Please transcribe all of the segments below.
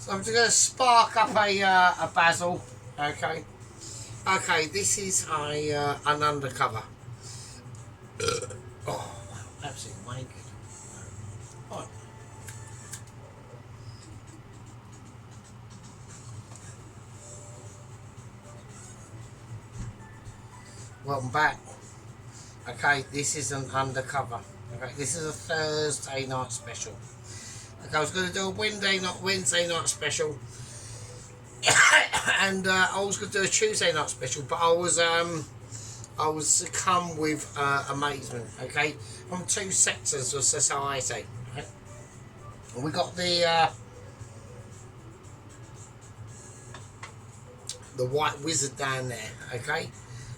So I'm just going to spark up a basil. Okay. Okay, this is an undercover. Oh, absolutely wank. Right. Welcome back. Okay, this is an undercover. Okay, this is a Thursday night special. Okay, I was going to do a Wednesday night special, and I was going to do a Tuesday night special, but I was succumbed with amazement. Okay, from two sectors of society. Okay? We got the white wizard down there. Okay.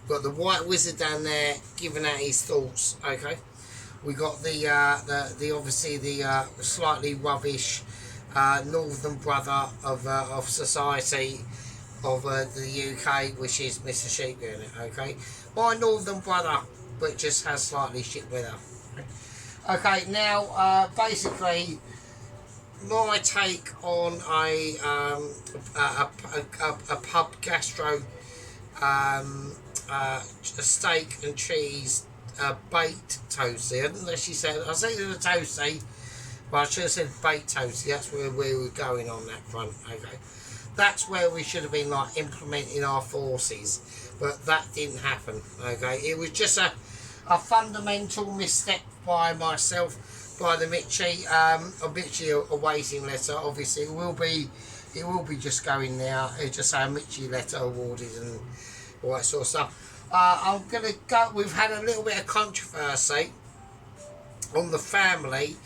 Got the white wizard down there giving out his thoughts. Okay, we got the obviously the slightly rubbish northern brother of society of the UK, which is Mr. Sheep Unit. Okay, my northern brother, but just has slightly shit weather. Okay, now basically my take on a pub gastro. A steak and cheese baked toasty. I didn't actually say it. I said it was a toasty, but I should have said baked toasty. That's where we were going on that front. Okay, that's where we should have been like implementing our forces, but that didn't happen. Okay, it was just a fundamental misstep by myself, by the Mitchie. A waiting letter. Obviously, it will be just going now. It's just a Mitchie letter awarded and all that sort of stuff. I'm going to go. We've had a little bit of controversy on the family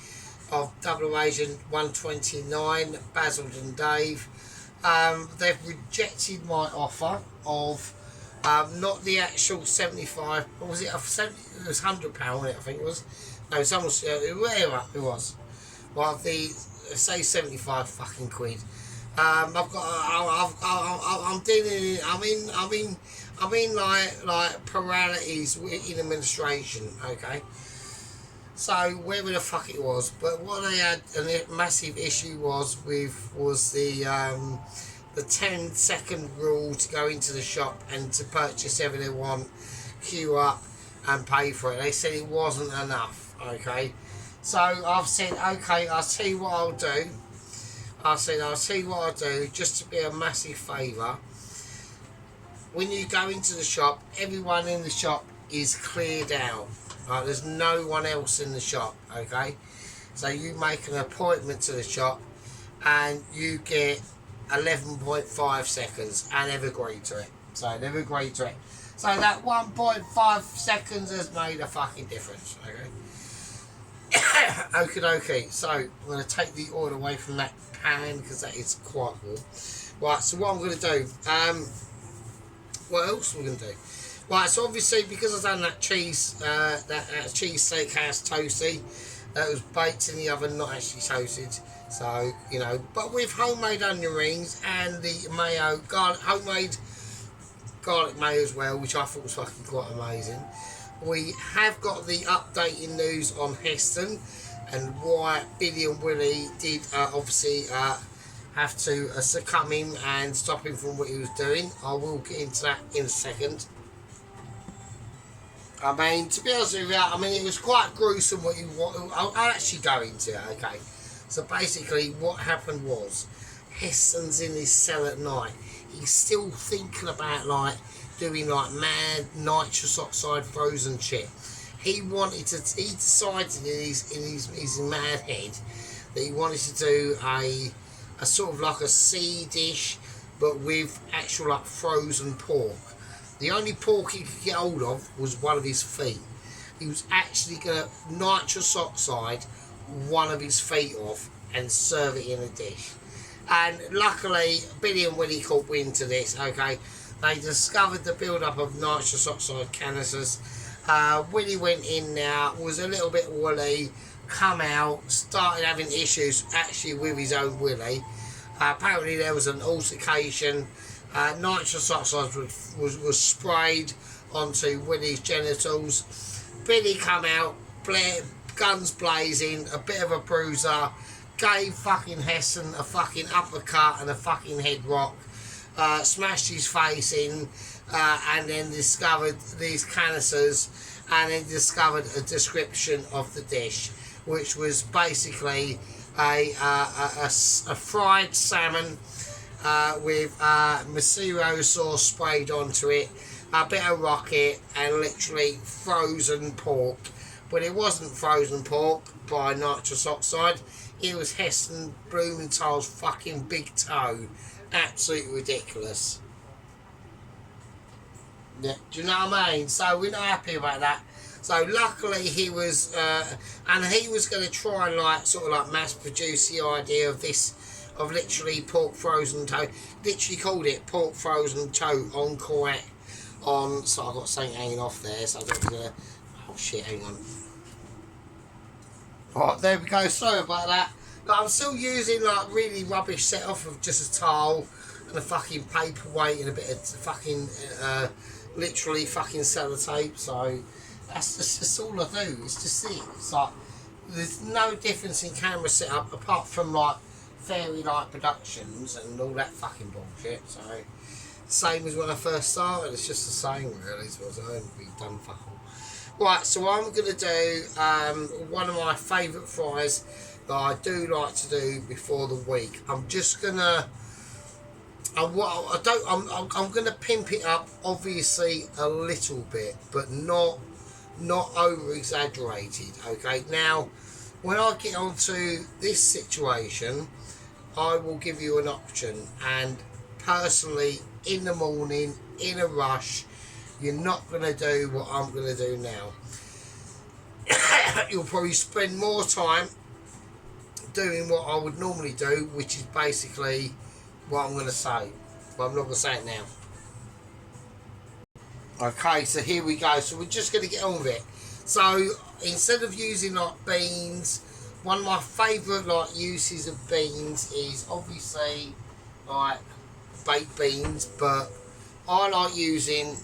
of Double Agent 129, Basil and Dave. They've rejected my offer of not the actual 75. What was it? It was £100, wasn't it? I think it was. No, someone whatever it was. Well, say 75 fucking quid. I'm dealing. I'm in like pluralities in administration. Okay, so wherever the fuck it was, but what they had a massive issue was the 10-second rule to go into the shop and to purchase everything they want, queue up and pay for it. They said it wasn't enough. Okay, so I've said okay. I'll tell you what I'll do. I'll tell you what I'll do, just to be a massive favour. When you go into the shop, everyone in the shop is cleared out. Right? There's no one else in the shop, okay? So you make an appointment to the shop and you get 11.5 seconds, and they've agreed to it. So they've agreed to it. So that 1.5 seconds has made a fucking difference, okay? Okie dokie. So I'm going to take the oil away from that pan because that is quite warm. Right, so what I'm going to do, what else are we going to do? Right, so obviously because I've done that cheese, that cheese steakhouse toasty, that was baked in the oven, not actually toasted. So, you know, but with homemade onion rings and the mayo, homemade garlic mayo as well, which I thought was fucking quite amazing. We have got the updating news on Heston and why Billy and Willie did obviously have to succumb him and stop him from what he was doing. I will get into that in a second. I mean, to be honest with you, I mean, it was quite gruesome I'll actually go into it, okay. So basically what happened was, Heston's in his cell at night. He's still thinking about like doing like mad nitrous oxide frozen shit. He decided in his mad head that he wanted to do a sort of like a sea dish, but with actual like frozen pork. The only pork he could get hold of was one of his feet. He was actually going to nitrous oxide one of his feet off and serve it in a dish. And luckily, Billy and Willie caught wind to this, okay. They discovered the build-up of nitrous oxide canisters. Willie went in now, was a little bit woolly, come out, started having issues actually with his own willy. Apparently there was an altercation. Nitrous oxide was sprayed onto Willie's genitals. Billy come out, guns blazing, a bit of a bruiser, gave fucking Hessen a fucking uppercut and a fucking head rock, smashed his face in, and then discovered these canisters, and then discovered a description of the dish, which was basically a fried salmon with Massero sauce sprayed onto it, a bit of rocket, and literally frozen pork. But it wasn't frozen pork by nitrous oxide, it was Heston Blumenthal's fucking big toe. Absolutely ridiculous. Yeah, do you know what I mean? So we're not happy about that. So luckily he was, and he was going to try and like sort of like mass produce the idea of this, of literally pork frozen toe. Literally called it pork frozen toe on Corette. On, so I've got something hanging off there. So I don't gonna. Oh shit! Hang on. Right, there we go. Sorry about that. But I'm still using like really rubbish set off of just a towel and a fucking paperweight and a bit of fucking, literally fucking sellotape. So. That's just all I do. It's just it. It's like there's no difference in camera setup apart from like Fairy Light Productions and all that fucking bullshit. So same as when I first started. It's just the same really. So I don't be done fuck all. Right. So I'm gonna do one of my favourite fries that I do like to do before the week. I'm just gonna. I'm gonna pimp it up obviously a little bit, but not over exaggerated. Okay, now when I get onto this situation, I will give you an option, and personally in the morning in a rush, you're not going to do what I'm going to do now. You'll probably spend more time doing what I would normally do, which is basically what I'm going to say, but I'm not going to say it now. Okay, so here we go. So we're just going to get on with it. So instead of using like beans, one of my favourite like uses of beans is obviously like baked beans, but I like using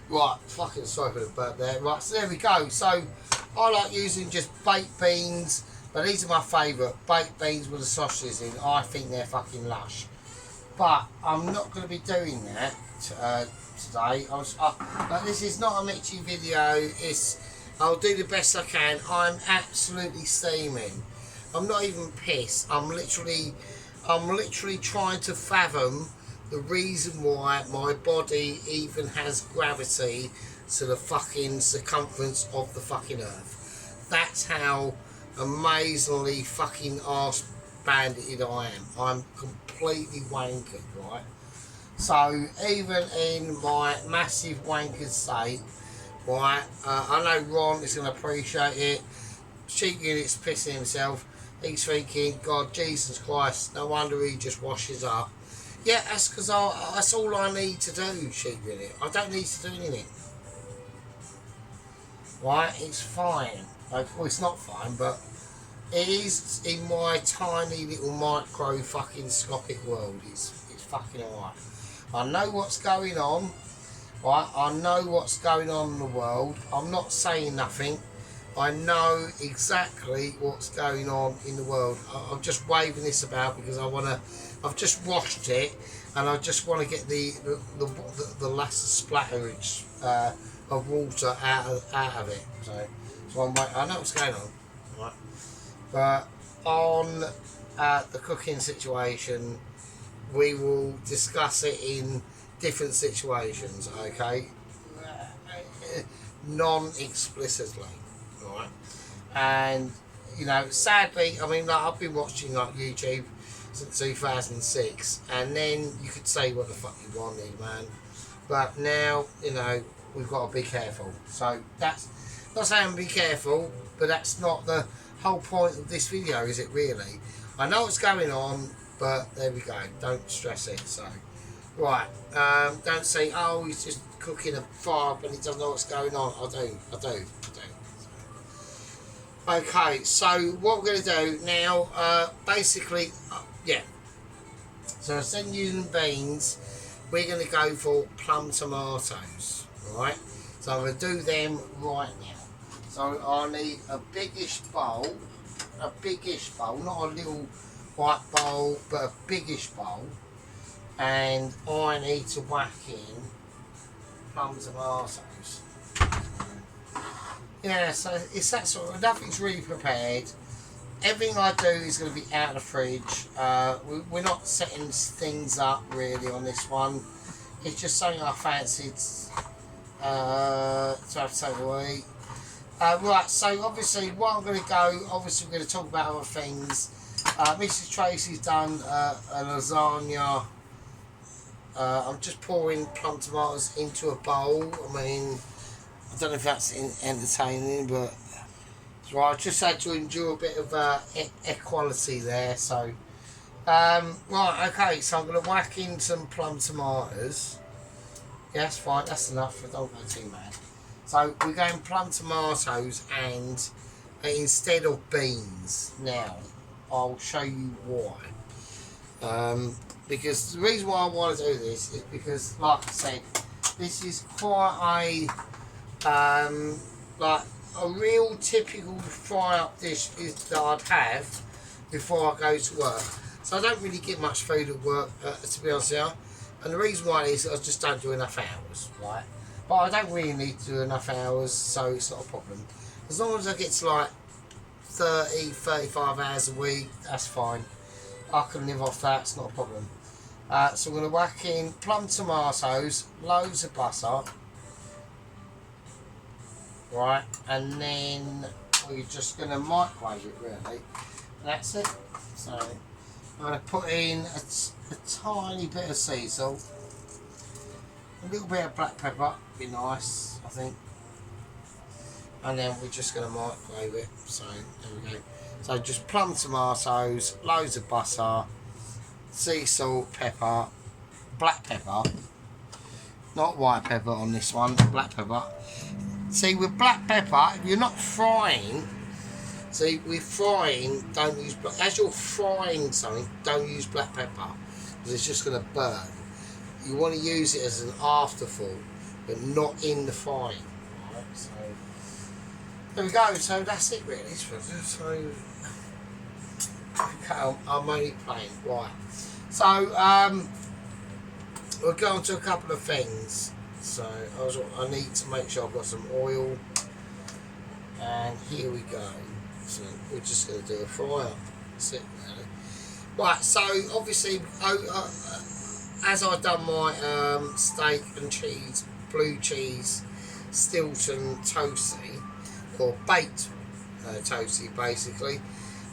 right, fucking sorry for the burp there. Right, so there we go. So I like using just baked beans, but these are my favourite, baked beans with the sausages in. I think they're fucking lush. But I'm not going to be doing that today. But this is not a Mitchy video. I'll do the best I can. I'm absolutely steaming. I'm not even pissed. I'm literally trying to fathom the reason why my body even has gravity to the fucking circumference of the fucking earth. That's how amazingly fucking arse bandited I am. I'm completely wankered, right? So even in my massive wankered state, right, I know Ron is going to appreciate it. Sheep Unit's pissing himself. He's thinking, God, Jesus Christ, no wonder he just washes up. Yeah, that's because that's all I need to do, Sheep Unit. I don't need to do anything. Right, it's fine. Well, it's not fine, but it is in my tiny little micro fucking Scopic world. It's fucking alright. I know what's going on. Right, I know what's going on in the world. I'm not saying nothing. I know exactly what's going on in the world. I'm just waving this about because I've just washed it, and I just want to get the last splatterage of water out of it. So I know what's going on. Right. But on the cooking situation, we will discuss it in different situations, okay? Non-explicitly, right? And, you know, sadly, I mean, like, I've been watching like YouTube since 2006, and then you could say what the fuck you wanted, man. But now, you know, we've got to be careful. So that's not saying be careful, but that's not the whole point of this video, is it really? I know what's going on, but there we go. Don't stress it. So, right. Don't say, oh, he's just cooking a fire up and he doesn't know what's going on. I do. Okay, so what we're going to do now, basically, yeah. So instead of using beans, we're going to go for plum tomatoes, right? So I'm going to do them right now. So I need a biggish bowl, a biggish bowl, not a little white bowl, but a biggish bowl, and I need to whack in plum tomatoes. Yeah, so it's that sort of, nothing's really prepared. Everything I do is going to be out of the fridge. We're not setting things up really on this one. It's just something I fancied to have taken away. Right, so obviously what I'm going to go, obviously we're going to talk about other things. Mrs. Tracy's done a lasagna. I'm just pouring plum tomatoes into a bowl. I mean, I don't know if that's entertaining, but so I just had to endure a bit of equality there. So, right, okay, so I'm going to whack in some plum tomatoes. Yeah, that's fine, that's enough, I don't go too mad. So, we're going plum tomatoes and instead of beans. Now, I'll show you why. Because the reason why I want to do this is because, like I said, this is quite a real typical fry-up dish that I'd have before I go to work. So I don't really get much food at work, to be honest with you. And the reason why is I just don't do enough hours, right? But I don't really need to do enough hours, so it's not a problem. As long as I get to like 30, 35 hours a week, that's fine. I can live off that, it's not a problem. So I'm going to whack in plum tomatoes, loads of butter. Right, and then we're just going to microwave it really. And that's it. So I'm going to put in a tiny bit of sea salt, a little bit of black pepper, be nice, I think. And then we're just going to microwave it. So there we go. So just plum tomatoes, loads of butter, sea salt, pepper, black pepper, not white pepper on this one, black pepper. See, with black pepper, if you're not frying, see, with frying, don't use black, as you're frying something, don't use black pepper, because it's just going to burn. You want to use it as an afterthought, but not in the frying. Right, so, there we go, so that's it really. So, okay, I'm only playing, right. So, we'll go on to a couple of things. So I need to make sure I've got some oil, and here we go. So we're just going to do a fry up. That's it really. Right, so obviously as I've done my steak and cheese, blue cheese, Stilton toasty, or baked toasty basically.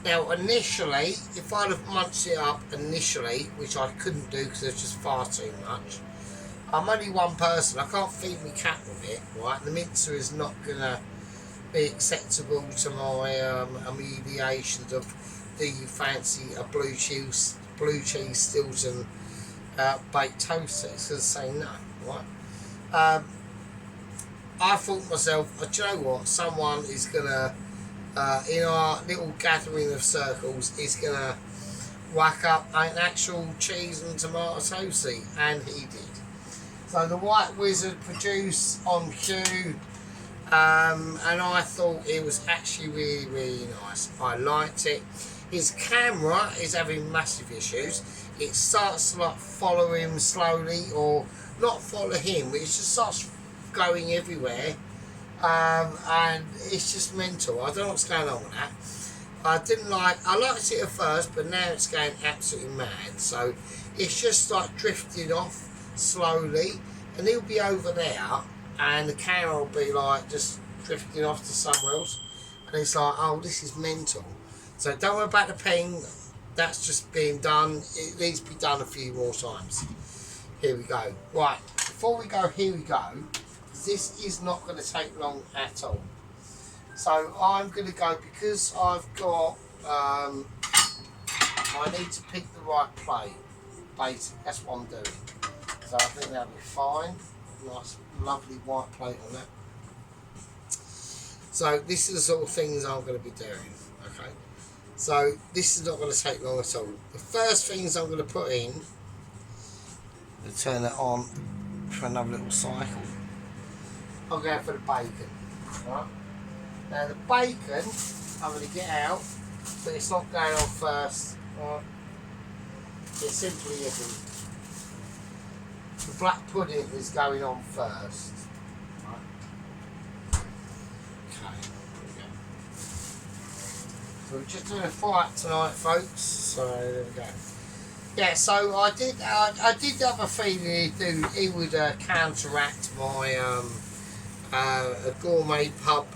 Now initially, if I'd have munched it up initially, which I couldn't do because there's just far too much. I'm only one person, I can't feed my cat with it, right? The mincer is not going to be acceptable to my amelioration of the fancy blue cheese Stilton baked toast. It's going to say no, right? I thought to myself, do you know what? Someone is going to, in our little gathering of circles, is going to whack up an actual cheese and tomato toasty, and he did. So the White Wizard produced on cue, and I thought it was actually really, really nice. I liked it. His camera is having massive issues. It starts to like follow him slowly, or not follow him, but it just starts going everywhere, and it's just mental. I don't know what's going on with that. I liked it at first, but now it's going absolutely mad. So it's just like drifting off slowly, and he'll be over there, and the camera will be like just drifting off to somewhere else, and it's like, oh, this is mental. So don't worry about the ping, that's just being done. It needs to be done a few more times. Here we go. Right, before we go, here we go. This is not going to take long at all. So I'm going to go, because I've got I need to pick the right plate. Basically, that's what I'm doing. So I think that'll be fine. Nice, lovely white plate on that. So this is the sort of things I'm going to be doing. Okay. So this is not going to take long at all. The first things I'm going to put in, I'm going to turn it on for another little cycle. I'll go for the bacon. Right. Now the bacon, I'm going to get out but it's not going on first. Right. It simply isn't. The black pudding is going on first. Right. Okay, there we go. So we're just doing a fry tonight, folks. So there we go. Yeah, so I did have a feeling he would counteract my gourmet pub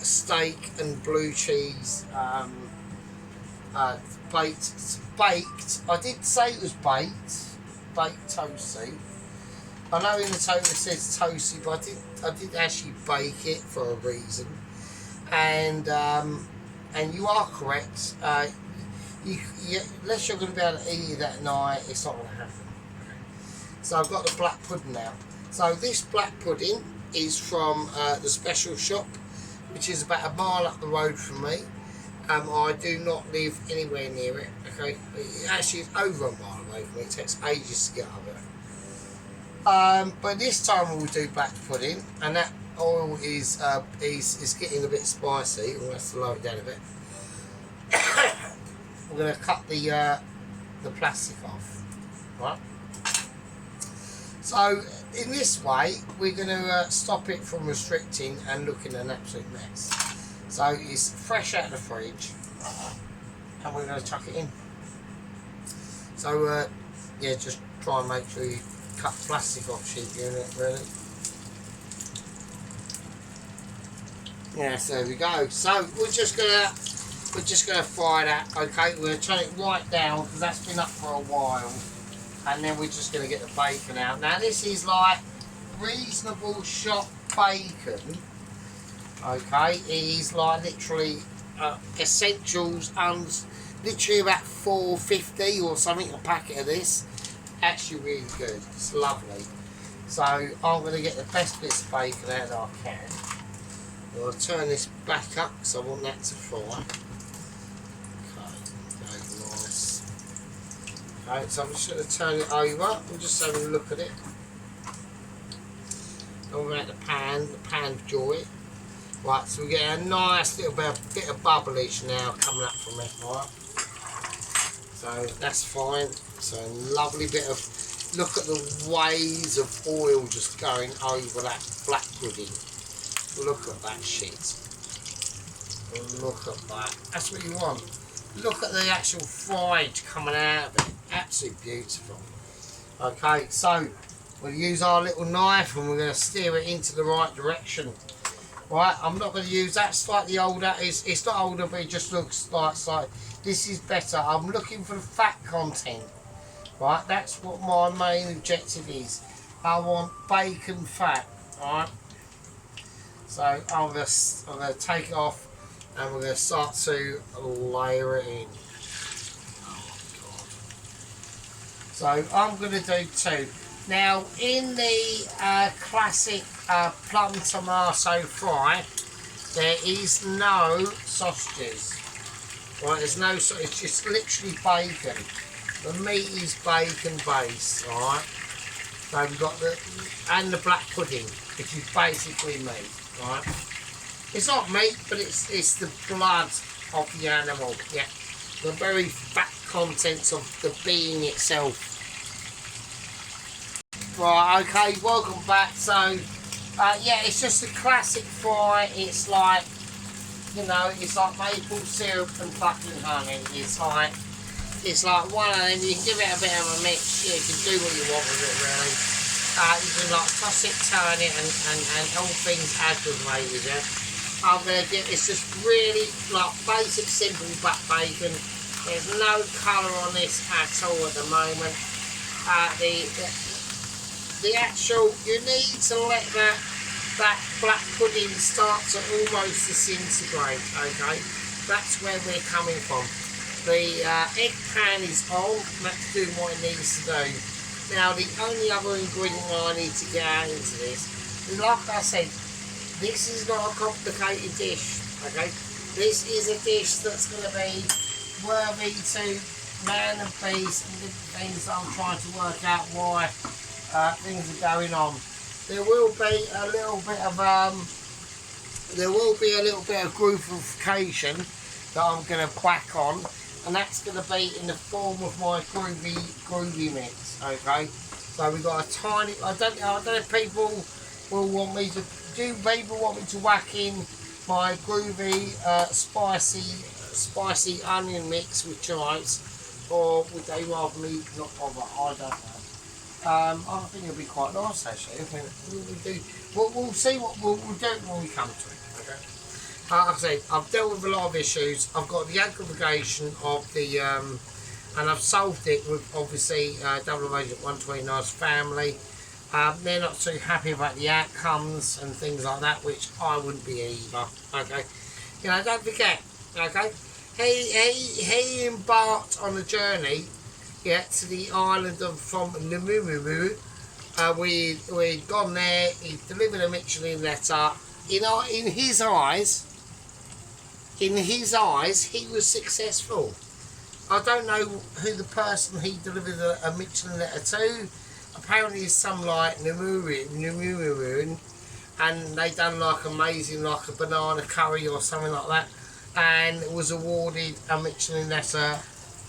steak and blue cheese baked. I did say it was baked toasty. I know in the total it says toasty, but I did actually bake it for a reason. And you are correct. Unless you're going to be able to eat it that night, it's not going to happen. So I've got the black pudding now. So this black pudding is from the Special Shop, which is about a mile up the road from me. I do not live anywhere near it. Okay, it actually is over a mile away from me. It takes ages to get up there. But this time we'll do black pudding, and that oil is getting a bit spicy. We'll have to lower it down a bit. I'm going to cut the plastic off, right? So in this way, we're going to stop it from restricting and looking an absolute mess. So it's fresh out of the fridge, and we're going to chuck it in. So yeah, just try and make sure you cut plastic off cheap unit, really. Yeah, so there we go. So we're just gonna fry that. Okay, we're gonna turn it right down because that's been up for a while, and then we're just gonna get the bacon out. Now this is like reasonable shop bacon. Okay, it is like literally essentials, literally about $4.50 or something a packet of this. Actually really good. It's lovely. So I'm gonna get the best bits of bacon out that I can. I'll turn this back up because I want that to fry. Okay, nice. Okay, so I'm just going to turn it over. I'm just having a look at it. Over at the pan joy. Right, so we get a nice little bit of bubblage now coming up from it, right? So that's fine. So lovely bit of, look at the waves of oil just going over that black pudding. Look at that shit. Look at that. That's what you want. Look at the actual fried coming out of it. Absolutely beautiful. Okay, so we'll use our little knife and we're going to steer it into the right direction. Right, I'm not going to use that slightly older. It's not older, but it just looks like this is better. I'm looking for the fat content. Right, that's what my main objective is. I want bacon fat. Right. So I'm going to take it off and we're going to start to layer it in. Oh God. So I'm going to do two. Now in the classic plum tomato fry, there is no sausages. Right, there's no sausages, it's just literally bacon. The meat is bacon based, alright? So we've got the black pudding, which is basically meat. Right. It's not meat, but it's the blood of the animal. Yeah, the very fat contents of the being itself. Right. Okay. Welcome back. So, yeah, it's just a classic fry. It's like, you know, it's like maple syrup and fucking honey. It's like one of them. You can give it a bit of a mix. You can do what you want with it, really. You can like toss it, turn it, and all things aggravated. Yeah? I'm gonna get it's just really like basic, simple black bacon. There's no colour on this at all at the moment. The actual you need to let that black pudding start to almost disintegrate. Okay, that's where we're coming from. The egg pan is on. That's doing what it needs to do. Now the only other ingredient I need to get out into this, like I said, this is not a complicated dish, okay? This is a dish that's going to be worthy to man and beast and different things that I'm trying to work out why things are going on. There will be a little bit of groovification that I'm going to whack on, and that's going to be in the form of my groovy mix. Okay, so we've got a tiny. I don't know if people will want me to. Do people want me to whack in my groovy spicy onion mix with chives, or would they rather me not bother? I don't know. I think it'll be quite nice actually. I think we'll see what we'll do when we come to it. Okay. Like I said, I've dealt with a lot of issues. I've got the aggravation of the, and I've solved it with obviously Double Agent 129's family. They're not too happy about the outcomes and things like that, which I wouldn't be either. Okay, you know, don't forget. Okay, he embarked on a journey, yeah, to the island of from Namumumu. We'd gone there. He delivered a Michelin letter. You know, in his eyes, he was successful. I don't know who the person he delivered a Michelin letter to. Apparently it's some like Namumumu, and they done like amazing, like a banana curry or something like that, and was awarded a Michelin letter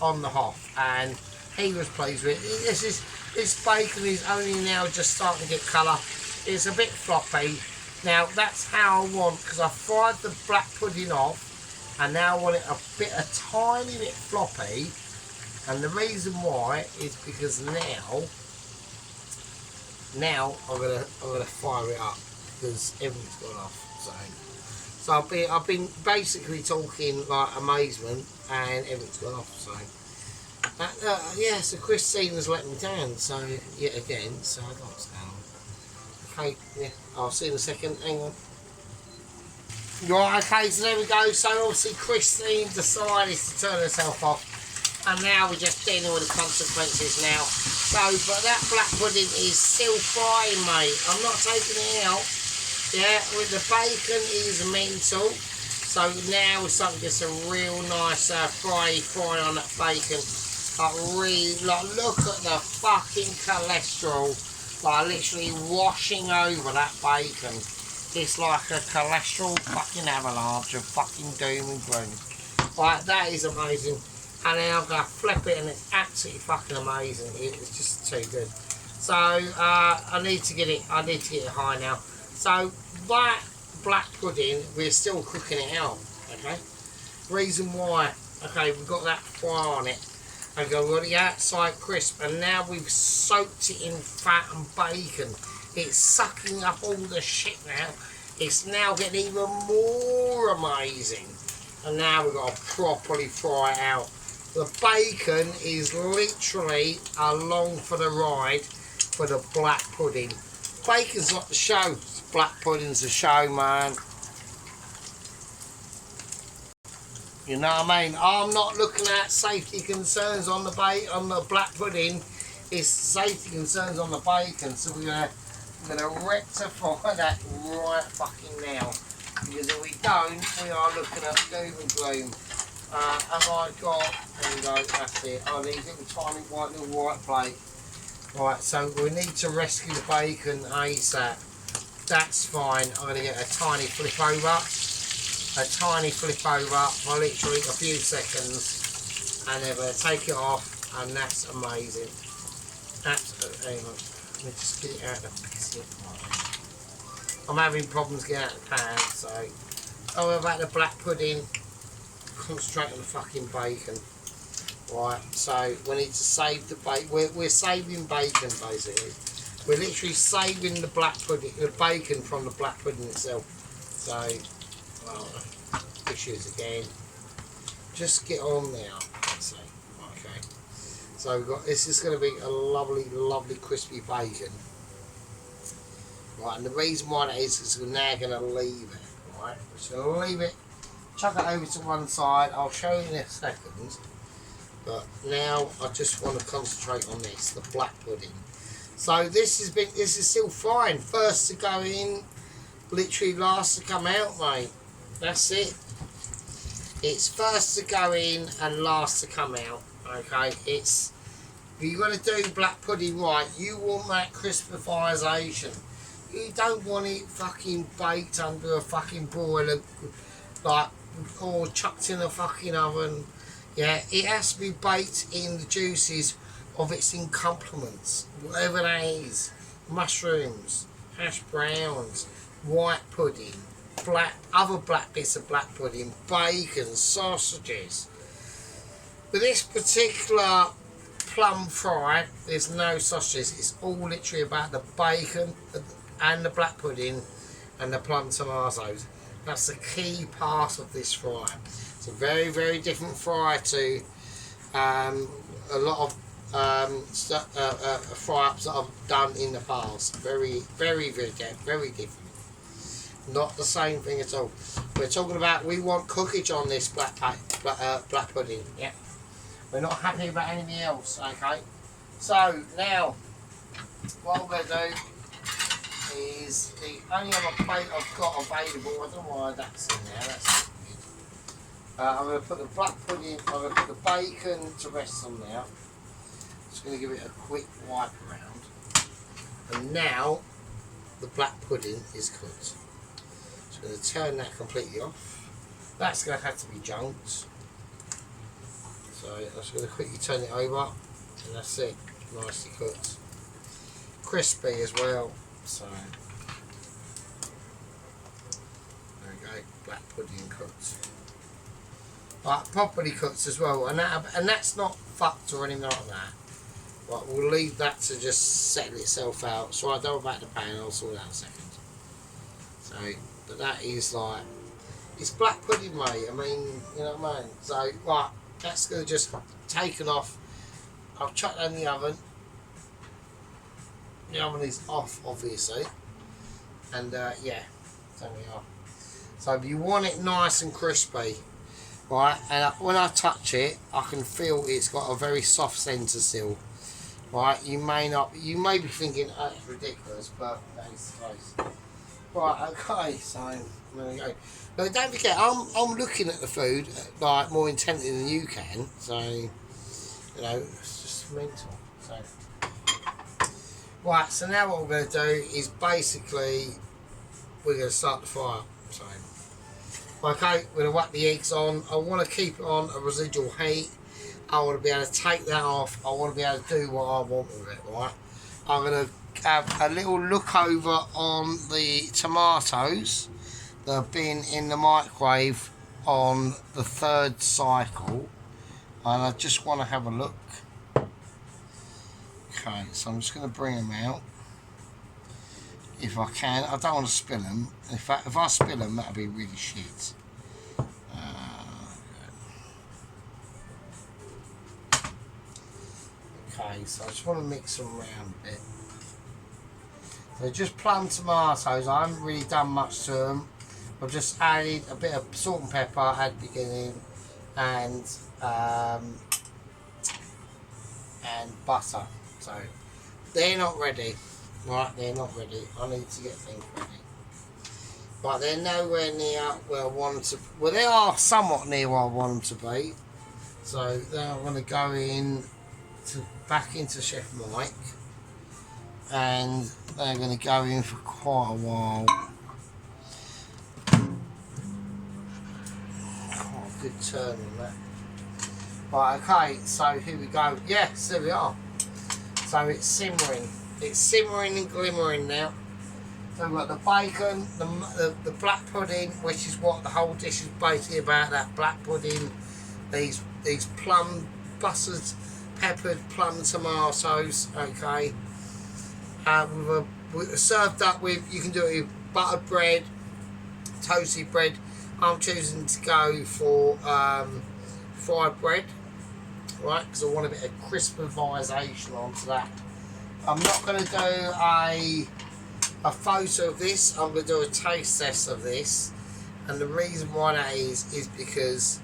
on the hop, and he was pleased with it. This bacon is only now just starting to get colour. It's a bit floppy. Now that's how I want, because I fried the black pudding off, and now I want it a tiny bit floppy, and the reason why is because now I'm gonna fire it up because everything's gone off. So I've been basically talking like amazement, and everything's gone off. So yeah, so Christine has let me down. So yet again, so I got down. Okay, yeah, I'll see you in a second. Hang on. Right, okay, so there we go. So obviously Christine decided to turn herself off, and now we're just dealing with the consequences now. So, but that black pudding is still frying, mate. I'm not taking it out. Yeah, with the bacon is mental. So now we're starting to get some real nice fry on that bacon. Like really, like look at the fucking cholesterol, like literally washing over that bacon. It's like a cholesterol fucking avalanche of fucking doom and gloom. Like that is amazing. And then I'm going to flip it, and it's absolutely fucking amazing. It's just too good. So I need to get it high now. So that black pudding, we're still cooking it out. Okay. Reason why? Okay, we've got that fry on it. Okay, we've got the outside crisp, and now we've soaked it in fat and bacon. It's sucking up all the shit now. It's now getting even more amazing. And now we've got to properly fry it out. The bacon is literally along for the ride for the black pudding. Bacon's not the show, black pudding's the show, man. You know what I mean? I'm not looking at safety concerns on the black pudding. It's safety concerns on the bacon. So we're gonna rectify that right fucking now. Because if we don't, we are looking at doom and gloom. Have I got, there we go, that's it. I need a little tiny little white plate. Right, so we need to rescue the bacon ASAP. That's fine. I'm going to get a tiny flip over. For literally a few seconds. And then we're going to take it off, and that's amazing. Absolutely. Hang on. Let me just get it out of the biscuit. I'm having problems getting out of the pan, so. Oh, about the black pudding. Concentrate on the fucking bacon. Right, so we need to save the bacon. We're saving bacon basically. We're literally saving the black pudding, the bacon from the black pudding itself. So, issues again. Just get on now. Let's see. Okay. So we've got this is going to be a lovely, lovely crispy bacon. Right, and the reason why that is we're now going to leave it. Right, we're going to leave it. Chuck it over to one side. I'll show you in a second. But now I just want to concentrate on this, the black pudding. So this is still fine. First to go in, literally last to come out, mate. That's it. It's first to go in and last to come out. Okay, it's you've got to do black pudding right. You want that crispification. You don't want it fucking baked under a fucking broiler, like or chucked in a fucking oven. Yeah, it has to be baked in the juices of its complements, whatever that is. Mushrooms, hash browns, white pudding, other black bits of black pudding, bacon, sausages. With this particular plum fry, there's no sausages. It's all literally about the bacon and the black pudding and the plum tomatoes. That's the key part of this fry. It's a very, very different fry to a lot of fry-ups that I've done in the past. Very, very, very different. Not the same thing at all. We're talking about, we want cookage on this black pudding. Yeah. We're not happy about anything else, okay? So now, what I'm going to do is the only other plate I've got available. I don't know why that's in there. That's good. I'm going to put the black pudding. I'm going to put the bacon to rest on there. Just going to give it a quick wipe around. And now the black pudding is cooked. Just going to turn that completely off. That's going to have to be junked. So I'm just going to quickly turn it over, and that's it, nicely cooked. Crispy as well, so there we go, black pudding cooked. Right, properly cooked as well, and that's not fucked or anything like that. Right, we'll leave that to just settle itself out. So I don't know about the pan, I'll sort that in a second. So, but that is like, it's black pudding, mate, I mean, you know what I mean? So, right. That's going to just taken off. I've chucked that in the oven. The oven is off, obviously. And yeah, there we are. So if you want it nice and crispy, right, and when I touch it, I can feel it's got a very soft centre still. Right, you may be thinking, oh, that's ridiculous, but that is the case. Right, okay, so there we go. But don't forget, I'm looking at the food like more intently than you can, so you know it's just mental. So right, so now what we're going to do is basically we're going to start the fire. So okay, we're going to whack the eggs on. I want to keep it on a residual heat. I want to be able to take that off. I want to be able to do what I want with it. Right, I'm going to have a little look over on the tomatoes that have been in the microwave on the 3rd cycle, and I just want to have a look. Okay, so I'm just going to bring them out if I can. I don't want to spill them. If I spill them, that'll be really shit. Okay, so I just want to mix them around a bit. So just plum tomatoes. I haven't really done much to them. I've just added a bit of salt and pepper at the beginning, and butter. So they're not ready. Right, they're not ready. I need to get things ready. Right, they're nowhere near where I want them to. Well, they are somewhat near where I want them to be. So now I'm going to go back into Chef Mike, and they're going to go in for quite a while. Good turn on that. Right, okay, so here we go. Yes, there we are. So it's simmering. It's simmering and glimmering now. So we've got the bacon, the black pudding, which is what the whole dish is basically about, that black pudding, these plum, buttered, peppered plum tomatoes, okay. Served up with, you can do it with buttered bread, toasted bread. I'm choosing to go for fried bread, right, because I want a bit of crispization onto that. I'm not going to do a photo of this. I'm going to do a taste test of this, and the reason why that is because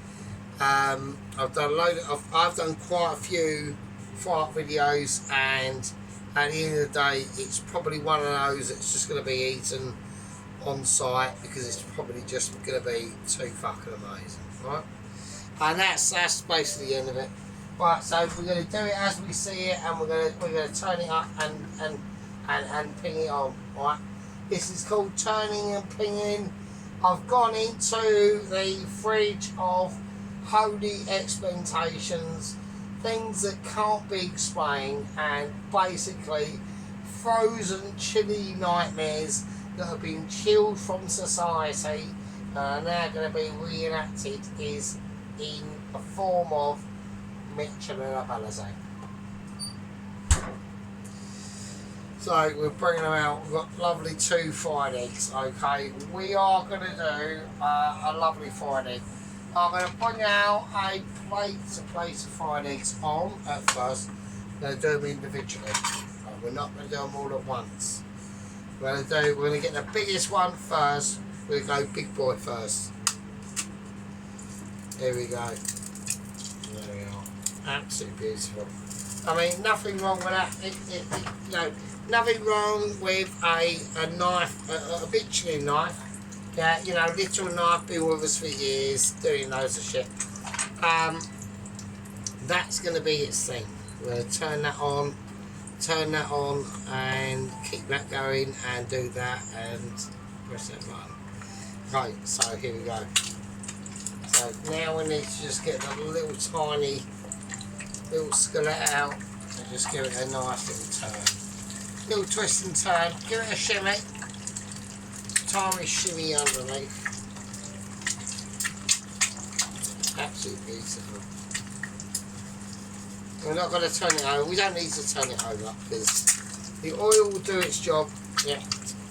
I've done quite a few fry-up videos, and at the end of the day, it's probably one of those that's just going to be eaten on site because it's probably just going to be too fucking amazing, right? And that's basically the end of it. Right, so we're going to do it as we see it, and we're going to turn it up and ping it on, right? This is called turning and pinging I've gone into the fridge of holy expectations, things that can't be explained, and basically frozen chilly nightmares that have been chilled from society are now going to be reenacted is in a form of Michelin ability. So we're bringing them out. We've got lovely 2 fried eggs. Okay, we are going to do a lovely fried egg. I'm going to bring out a plate of fried eggs on at first. I'm going to do them individually. We're not going to do them all at once. We're going to get the biggest one first. We're going to go big boy first. Here we go. There we are. Absolutely beautiful. I mean, nothing wrong with that. You know, nothing wrong with a knife, a butchering knife. Yeah, you know, little knife, been with us for years, doing loads of shit. That's going to be its thing. We're going to turn that on, and keep that going, and do that, and press that button. Right, so here we go. So now we need to just get the little tiny little skillet out and just give it a nice little turn. Little twist and turn, give it a shimmy. Tiny shimmy underneath. Absolutely beautiful. We're not going to turn it over. We don't need to turn it over because the oil will do its job. Yeah,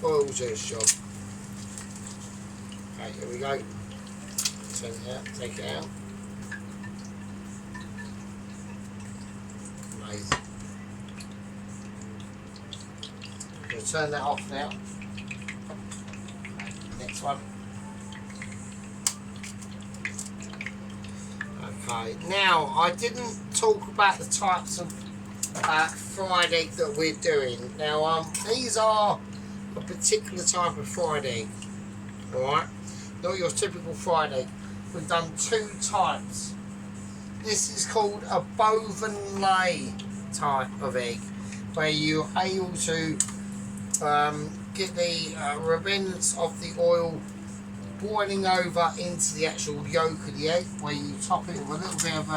the oil will do its job. Okay, here we go. Turn it out, take it out. Amazing. We'll turn that off now. Next one. Okay, now I didn't talk about the types of fried egg that we're doing. Now these are a particular type of fried egg. Alright, not your typical fried egg. We've done 2 types. This is called a bovine lay type of egg, where you're able to get the remnants of the oil boiling over into the actual yolk of the egg, where you top it with a little bit of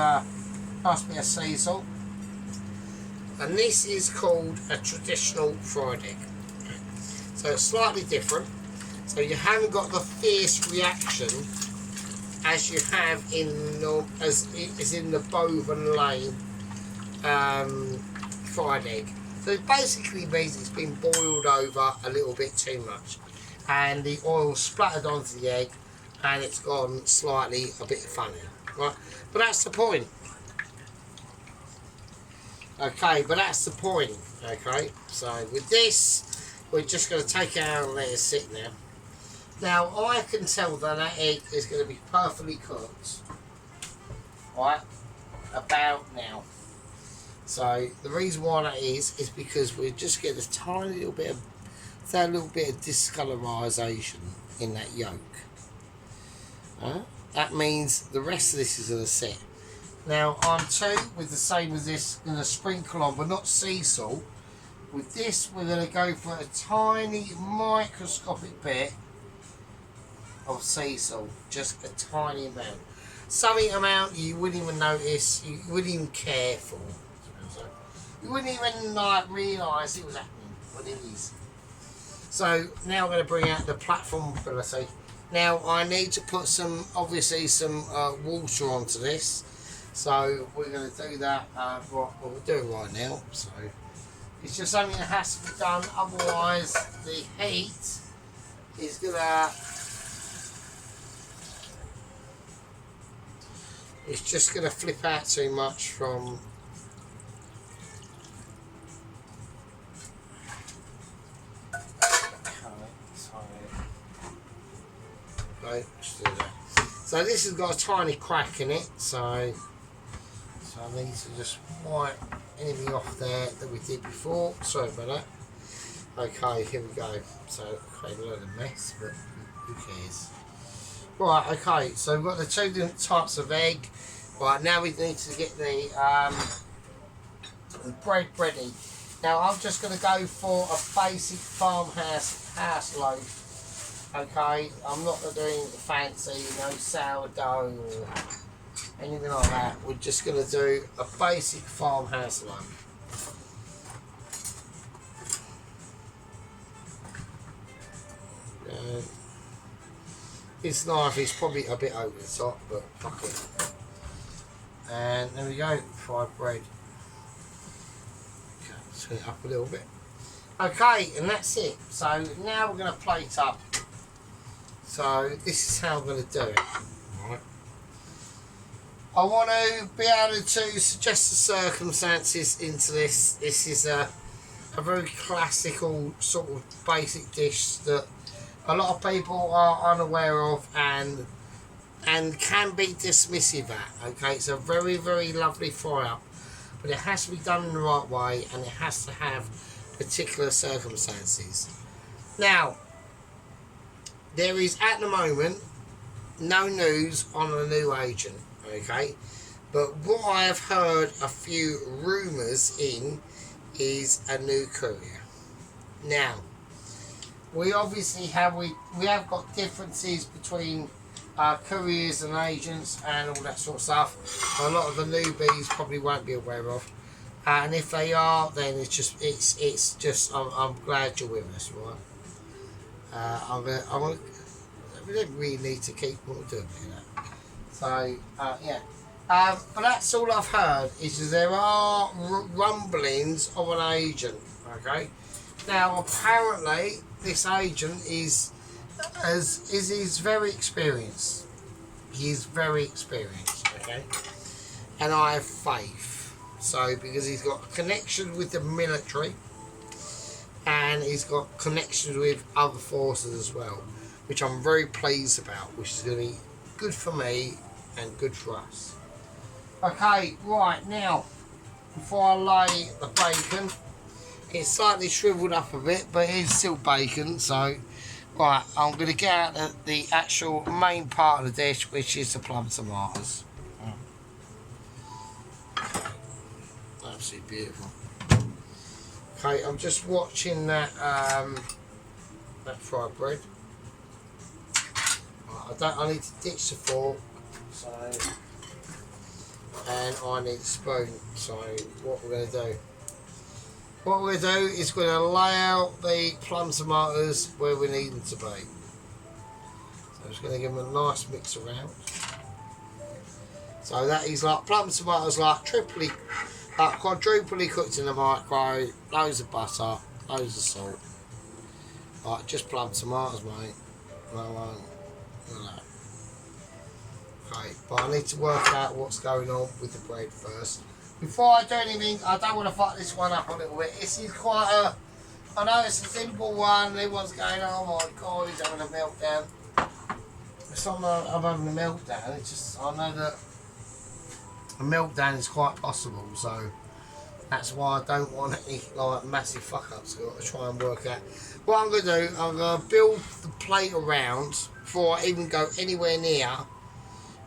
nice bit of sea salt. And this is called a traditional fried egg. So it's slightly different. So you haven't got the fierce reaction as you have in the bovine lay fried egg. So it basically means it's been boiled over a little bit too much, and the oil splattered onto the egg, and it's gone slightly a bit funny, right? But that's the point. Okay, but that's the point. Okay, so with this, we're just going to take it out and let it sit now. Now I can tell that egg is going to be perfectly cooked, right, about now. So the reason why that is because we just get a tiny little bit of discolorization in that yolk. That means the rest of this is going to sit. Now I'm too, with the same as this, going to sprinkle on, but not sea salt. With this, we're going to go for a tiny microscopic bit of sea salt, just a tiny amount. Something amount you wouldn't even notice, you wouldn't even care for. You wouldn't even realise it was happening, but it is. So now I'm going to bring out the platform ability. Now I need to put some water onto this. So we're going to do that, what we're doing right now. So it's just something that has to be done, otherwise the heat is going to... It's just going to flip out too much from... Right, let's do that. So this has got a tiny crack in it, so I need to just wipe anything off there that we did before. Sorry about that. Okay, here we go. So create a load of mess, but who cares? Right, okay, so we've got the 2 different types of egg. Right, now we need to get the bread ready. Now I'm just going to go for a basic farmhouse house loaf. Okay, I'm not going to do anything fancy, no sourdough or anything like that. We're just going to do a basic farmhouse loaf. This knife is probably a bit over the top, but fuck it. And there we go, fried bread. Okay, turn it up a little bit. Okay, and that's it. So now we're going to plate up. So this is how I'm going to do it. Right. I want to be able to suggest the circumstances into this. This is a very classical sort of basic dish that a lot of people are unaware of and can be dismissive at. Okay, it's a very, very lovely fry up, but it has to be done in the right way and it has to have particular circumstances. Now, there is at the moment no news on a new agent, okay, but what I have heard a few rumours in is a new courier. Now, we obviously have got differences between couriers and agents and all that sort of stuff. A lot of the newbies probably won't be aware of, and if they are, then it's just I'm glad you're with us, right? We don't really need to keep what we're doing that. So yeah. But that's all I've heard is that there are rumblings of an agent. Okay. Now apparently this agent is very experienced. He is very experienced. Okay. And I have faith. So because he's got a connection with the military, and he's got connections with other forces as well, which I'm very pleased about, which is going to be good for me and good for us. Okay, right, now, before I lay the bacon, it's slightly shriveled up a bit, but it's still bacon, so, right, I'm going to get out the actual main part of the dish, which is the plum tomatoes. Absolutely beautiful. Okay, I'm just watching that fried bread. I need to ditch the fork, so, and I need a spoon. So what we're going to do? What we're going to do is we're going to lay out the plum tomatoes where we need them to be. So I'm just going to give them a nice mix around. So that is like plum tomatoes, like quadruply cooked in the microwave. Loads of butter, loads of salt. Like just plum tomatoes, mate. No. Okay, but I need to work out what's going on with the bread first. Before I do anything, I don't want to fuck this one up a little bit. This is quite I know it's a simple one, and everyone's going, oh my god, he's having a meltdown. It's not that I'm having a meltdown, it's just, I know that a meltdown is quite possible, so that's why I don't want any like massive fuck ups. I've got to try and work out. What I'm going to do, I'm going to build the plate around before I even go anywhere near,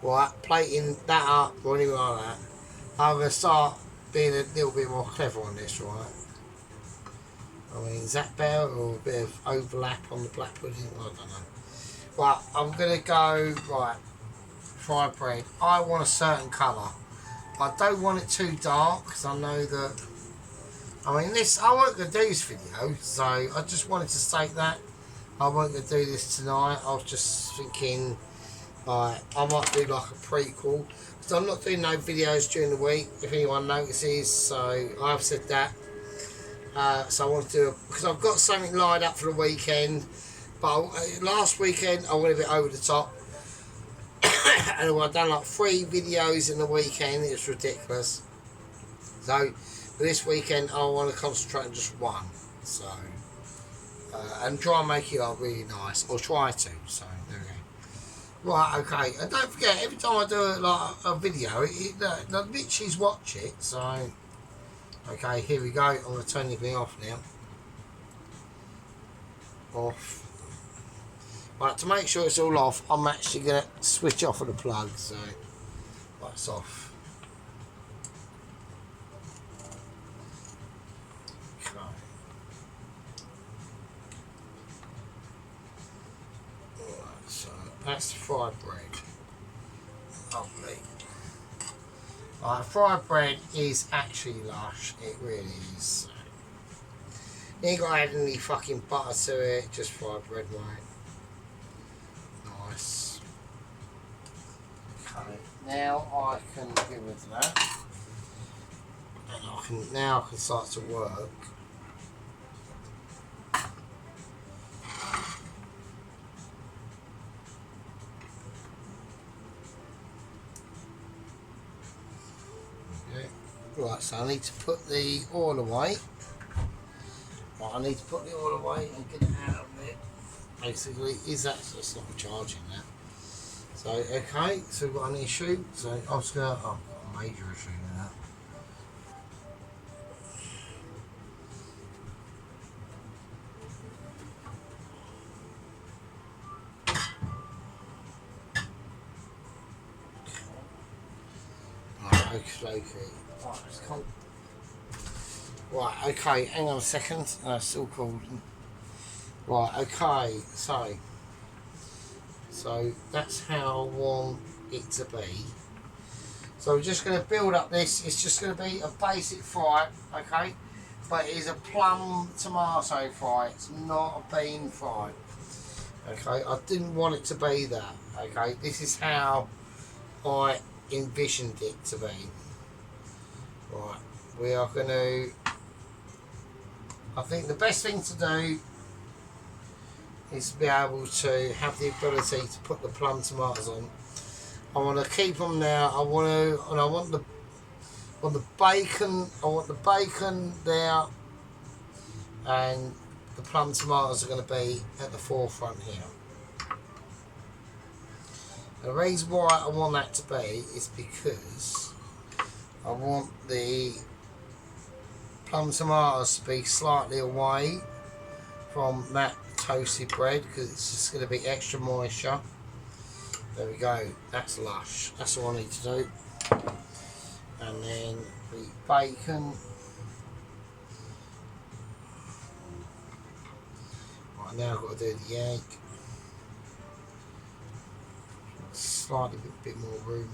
right, plating that up or anything like that. I'm going to start being a little bit more clever on this, right? I mean, is that better or a bit of overlap on the black pudding? I don't know. Right, I'm going to go, right, fried bread. I want a certain colour. I don't want it too dark because I know that, I mean, I wasn't going to do this video, so I just wanted to state that. I wasn't going to do this tonight. I was just thinking, I might do like a prequel. So I'm not doing no videos during the week, if anyone notices, so I've said that. So I want to do because I've got something lined up for the weekend, but last weekend I went a bit over the top. And I've done like 3 videos in the weekend. It's ridiculous. So for this weekend I want to concentrate on just one, so and try and make it like really nice, or try to. So there we go. Right, okay, and don't forget, every time I do like a video, the bitches watch it. So okay, here we go. I'm going to turn everything off now. Off. Right, to make sure it's all off, I'm actually going to switch off of the plug, so that's off. Okay. That's fried bread. Lovely. Right, fried bread is actually lush. It really is. You ain't got to add any fucking butter to it. Just fried bread, mate. Nice. Okay. Now I can give it that. And now I can start to work. Okay. Right, so I need to put the oil away. Right, I need to put the oil away and get it out of it. Basically, is that so it's not charging that. So okay, so we've got an issue. So I'm just gonna I've got a major issue with that. Right, okay. Right, it's cold. Right, okay, hang on a second. Still cold. Right, okay, so that's how I want it to be. So we're just going to build up this. It's just going to be a basic fry, okay? But it is a plum tomato fry. It's not a bean fry. Okay, I didn't want it to be that. Okay, this is how I envisioned it to be. Right, we are going to. I think the best thing to do is to be able to have the ability to put the plum tomatoes on. I want to keep them there. I want the bacon. I want the bacon there, and the plum tomatoes are going to be at the forefront here. The reason why I want that to be is because I want the plum tomatoes to be slightly away from that toasted bread because it's just going to be extra moisture. There we go, that's lush. That's all I need to do. And then the bacon. Right, now I've got to do the egg. Slightly bit more room.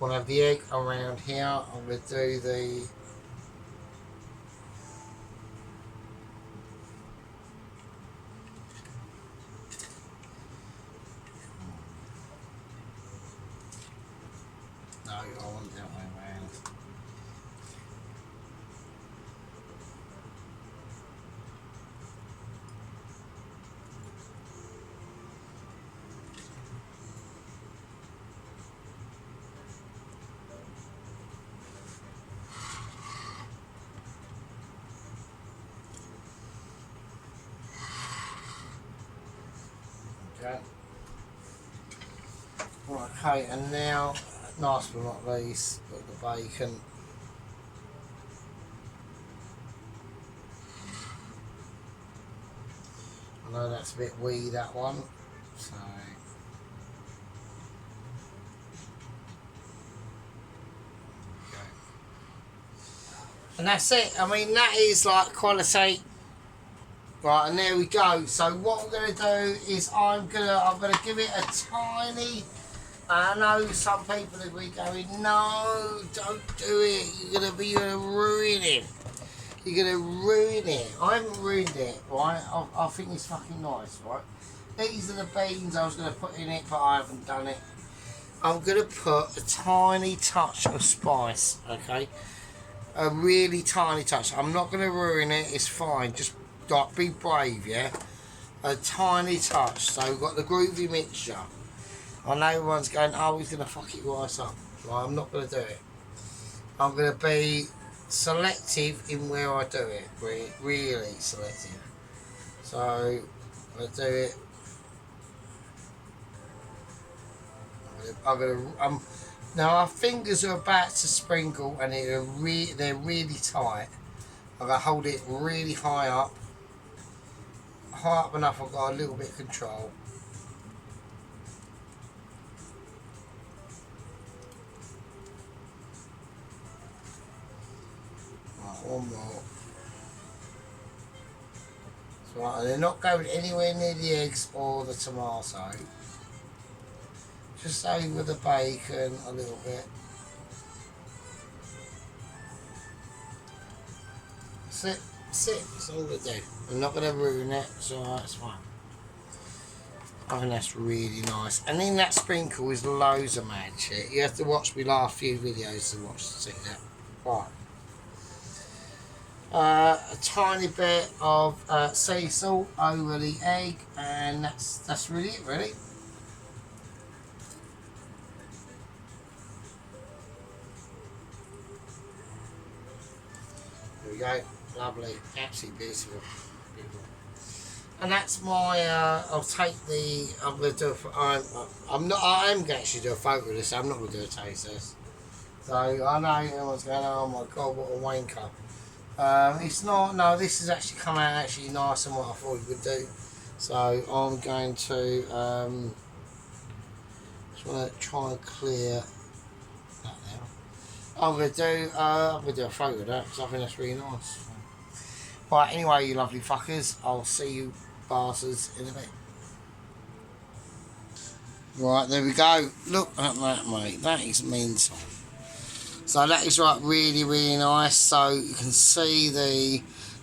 Want to have the egg around here. I'm going to do the no, I want it that way around. Okay. Right, okay, and now, last but not least, put the bacon. I know that's a bit wee, that one, so. Okay. And that's it. I mean, that is like quality. Right, and there we go. So what I'm going to do is I'm gonna give it a tiny. I know some people will be going, no, don't do it. You're gonna ruin it. You're gonna ruin it. I haven't ruined it, right? I think it's fucking nice, right? These are the beans I was gonna put in it, but I haven't done it. I'm gonna put a tiny touch of spice, okay? A really tiny touch. I'm not gonna ruin it. It's fine. Just like be brave, yeah. A tiny touch. So we've got the groovy mixture. I know everyone's going, oh, he's going to fuck it right up. Well, I'm not going to do it. I'm going to be selective in where I do it. Really selective. So, I'm going to do it. Now our fingers are about to sprinkle and they're really tight. I'm going to hold it really high up. High up enough I've got a little bit of control. One more. So, and they're not going anywhere near the eggs or the tomato. just over the bacon a little bit. That's it. That's all I'm going to do. I'm not going to ruin it, so that's fine. I think that's really nice. And in that sprinkle is loads of mad shit. You have to watch my last few videos to see that. Right. A tiny bit of sea salt over the egg, and that's really it, really. There we go. Lovely. Absolutely beautiful. And that's my. I'll take the. I'm going to do. I'm not. I am going to actually do a photo of this. I'm not going to do a taste test. So I know everyone's going, oh my god, what a wanker. It's not. No, this has actually come out actually nicer than what I thought it would do. So I'm going to. Just want to try and clear that now. I'm going to do. I'm going to do a photo of that because I think that's really nice. Right. Anyway, you lovely fuckers. I'll see you bastards in a bit. Right, there we go. Look at that, mate. That is mental. So that is right, really, really nice. So you can see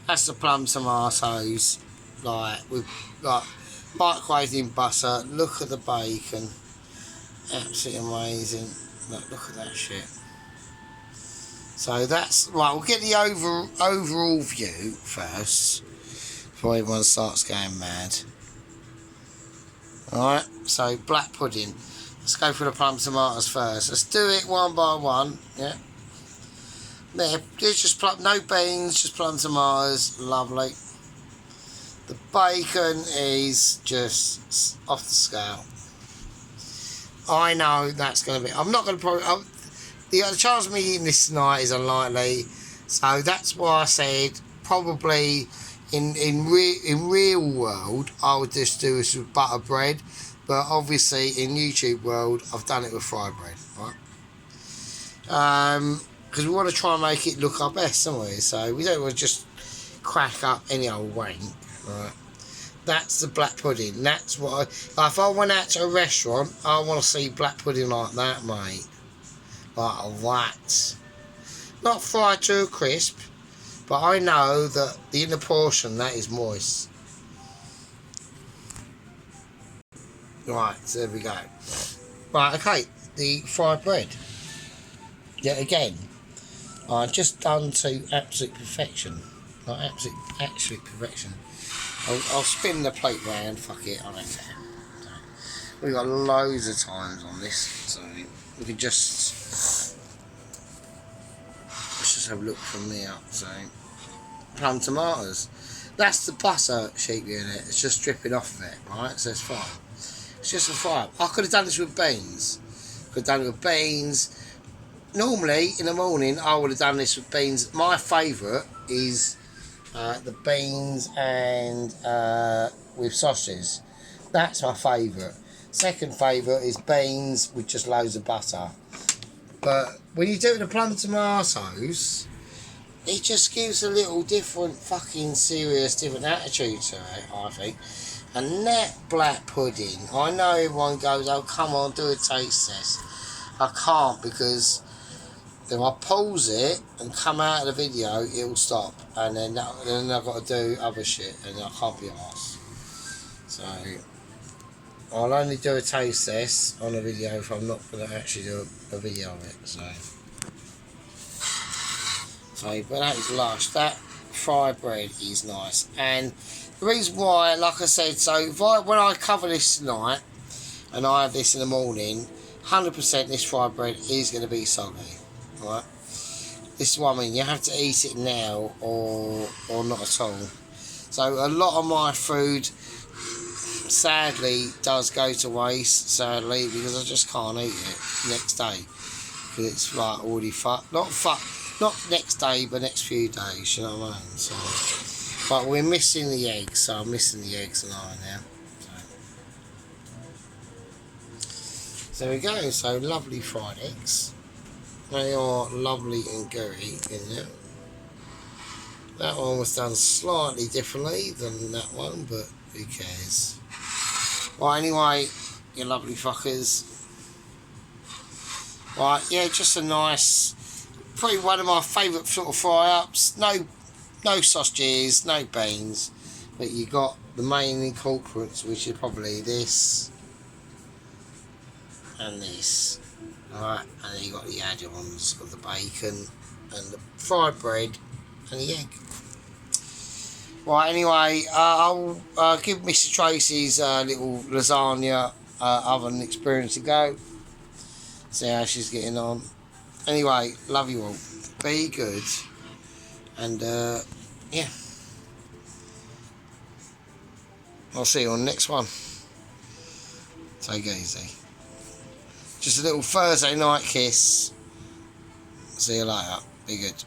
that's the plum tomatoes, like with like microwaved in butter. Look at the bacon, absolutely amazing. Look at that shit. So that's right. We'll get the overall view first before everyone starts going mad. Alright, so black pudding. Let's go for the plum tomatoes first. Let's do it one by one. Yeah. There, it's just plum, no beans, just plum tomatoes. Lovely. The bacon is just off the scale. I know that's going to be. I'm not going to probably. The chance of me eating this tonight is unlikely. So that's why I said probably in real world I would just do this with butter bread. But obviously in YouTube world, I've done it with fried bread, right? Because we want to try and make it look our best, don't we? So we don't want to just crack up any old wank, right? That's the black pudding. That's what if I went out to a restaurant, I want to see black pudding like that, mate. Like that. Not fried to a crisp, but I know that in the portion that is moist. Right, so there we go. Right, okay, the fried bread. Yet again, I've just done to absolute perfection. Like absolute perfection. I'll spin the plate round, fuck it, I don't care. So, we've got loads of times on this, so we can just let's just have a look from the up. So plum tomatoes. That's the butter sheet in it. It's just dripping off of it, right? So it's fine. It's just a fry. I could have done this with beans. Could have done it with beans. Normally in the morning I would have done this with beans. My favourite is the beans and with sausages. That's my favourite. Second favourite is beans with just loads of butter. But when you do it with the plum tomatoes, it just gives a little different fucking serious different attitude to it, I think. And that black pudding, I know everyone goes, oh come on, do a taste test. I can't because if I pause it and come out of the video, it'll stop. And then I've got to do other shit and I can't be arsed. So I'll only do a taste test on a video if I'm not going to actually do a video of it. So but that is lush. That fried bread is nice. And the reason why, like I said, so when I cover this tonight and I have this in the morning, 100% this fried bread is going to be soggy, right? This is what I mean. You have to eat it now or not at all. So a lot of my food, sadly, does go to waste. Sadly, because I just can't eat it next day because it's like already fucked. Not next day, but next few days. You know what I mean? So, but we're missing the eggs, so I'm missing the eggs tonight now. So there we go. So lovely fried eggs. They are lovely and gooey in there. That one was done slightly differently than that one, but who cares? Well, anyway, you lovely fuckers, Right, yeah, just a nice, probably one of my favourite sort of fry-ups. No sausages, no beans, but you got the main incorporates, which is probably this and this. Alright, and then you got the add-ons of the bacon and the fried bread and the egg. Right, anyway, I'll give Mr. Tracy's little lasagna oven experience a go. See how she's getting on. Anyway, love you all. Be good. And, yeah. I'll see you on the next one. Take it easy. Just a little Thursday night kiss. See you later. Be good.